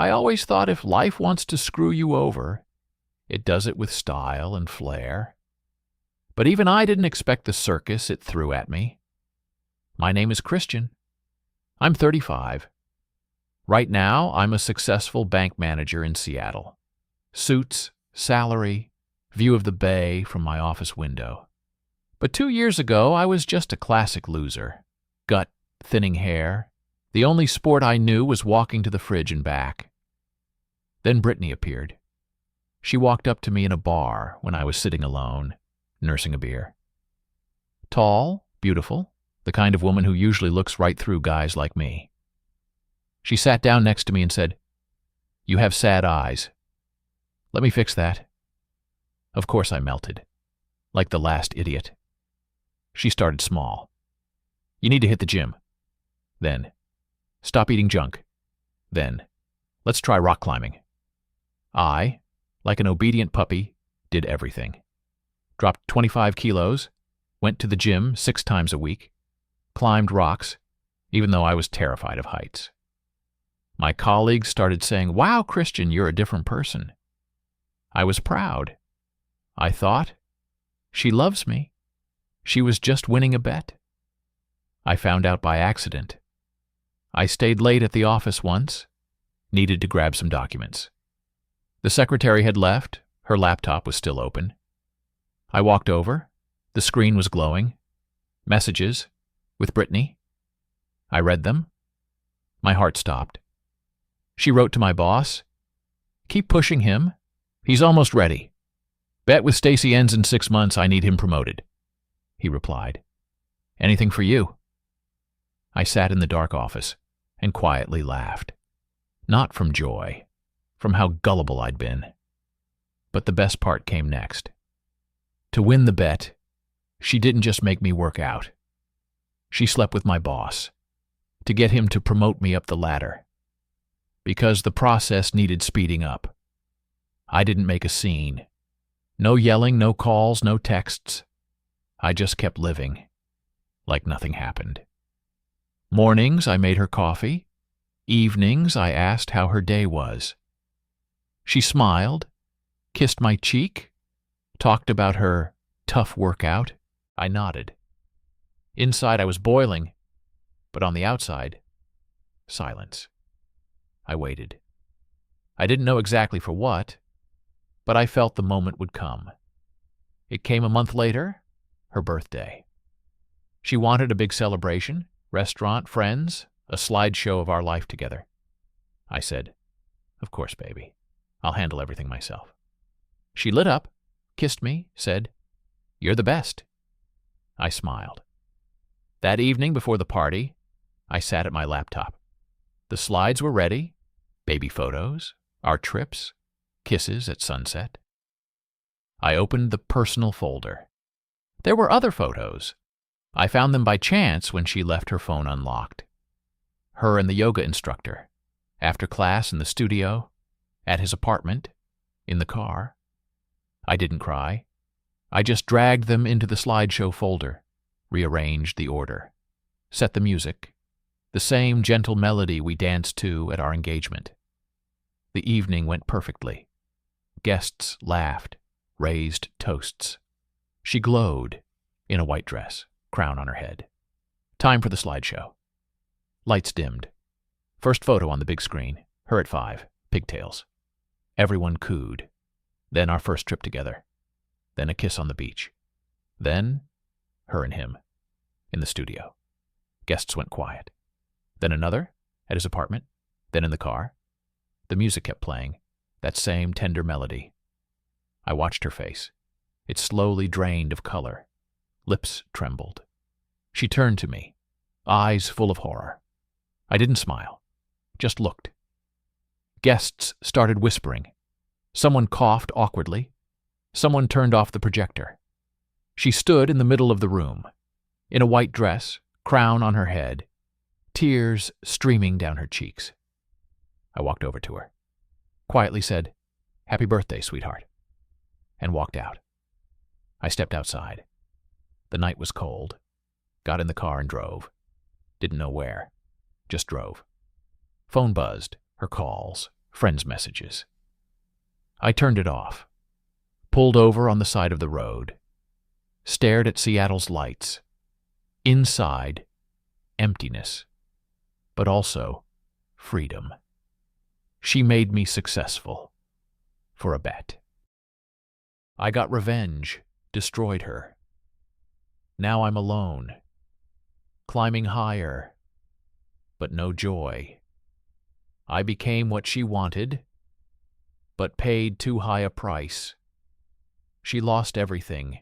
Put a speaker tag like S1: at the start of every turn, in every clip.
S1: I always thought if life wants to screw you over, it does it with style and flair. But even I didn't expect the circus it threw at me. My name is Christian. I'm 35. Right now, I'm a successful bank manager in Seattle. Suits, salary, view of the bay from my office window. But 2 years ago, I was just a classic loser. Gut, thinning hair. The only sport I knew was walking to the fridge and back. Then Brittany appeared. She walked up to me in a bar when I was sitting alone, nursing a beer. Tall, beautiful, the kind of woman who usually looks right through guys like me. She sat down next to me and said, "You have sad eyes. Let me fix that." Of course I melted, like the last idiot. She started small. "You need to hit the gym." Then, "Stop eating junk." Then, "Let's try rock climbing." I, like an obedient puppy, did everything. Dropped 25 kilos, went to the gym 6 times a week, climbed rocks, even though I was terrified of heights. My colleagues started saying, "Wow, Christian, you're a different person." I was proud. I thought, she loves me. She was just winning a bet. I found out by accident. I stayed late at the office once, needed to grab some documents. The secretary had left, her laptop was still open. I walked over, the screen was glowing. Messages, with Brittany. I read them. My heart stopped. She wrote to my boss, "Keep pushing him. He's almost ready. Bet with Stacy ends in 6 months, I need him promoted." He replied, "Anything for you." I sat in the dark office and quietly laughed. Not from joy, from how gullible I'd been. But the best part came next. To win the bet, she didn't just make me work out. She slept with my boss, to get him to promote me up the ladder. Because the process needed speeding up. I didn't make a scene. No yelling, no calls, no texts. I just kept living, like nothing happened. Mornings, I made her coffee. Evenings, I asked how her day was. She smiled, kissed my cheek, talked about her tough workout. I nodded. Inside, I was boiling, but on the outside, silence. I waited. I didn't know exactly for what, but I felt the moment would come. It came a month later, her birthday. She wanted a big celebration, restaurant, friends, a slideshow of our life together. I said, "Of course, baby. I'll handle everything myself." She lit up, kissed me, said, "You're the best." I smiled. That evening before the party, I sat at my laptop. The slides were ready, baby photos, our trips, kisses at sunset. I opened the personal folder. There were other photos. I found them by chance when she left her phone unlocked. Her and the yoga instructor, after class in the studio, at his apartment, in the car. I didn't cry. I just dragged them into the slideshow folder, rearranged the order, set the music, the same gentle melody we danced to at our engagement. The evening went perfectly. Guests laughed, raised toasts. She glowed, in a white dress, crown on her head. Time for the slideshow. Lights dimmed. First photo on the big screen, her at 5, pigtails. Everyone cooed. Then our first trip together. Then a kiss on the beach. Then, her and him, in the studio. Guests went quiet. Then another, at his apartment. Then in the car. The music kept playing, that same tender melody. I watched her face. It slowly drained of color. Lips trembled. She turned to me, eyes full of horror. I didn't smile, just looked. Guests started whispering. Someone coughed awkwardly. Someone turned off the projector. She stood in the middle of the room, in a white dress, crown on her head, tears streaming down her cheeks. I walked over to her, quietly said, "Happy birthday, sweetheart," and walked out. I stepped outside. The night was cold. Got in the car and drove. Didn't know where. Just drove. Phone buzzed, her calls, Friends' messages. I turned it off, pulled over on the side of the road, stared at Seattle's lights. Inside, emptiness, but also freedom. She made me successful. For a bet. I got revenge, destroyed her. Now I'm alone, climbing higher, but no joy. I became what she wanted, but paid too high a price. She lost everything: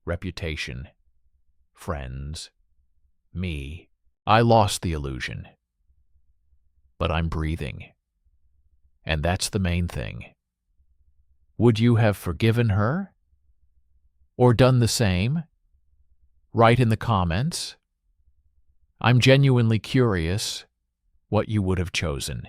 S1: reputation, friends, me. I lost the illusion. But I'm breathing. And that's the main thing. Would you have forgiven her? Or done the same? Write in the comments. I'm genuinely curious what you would have chosen.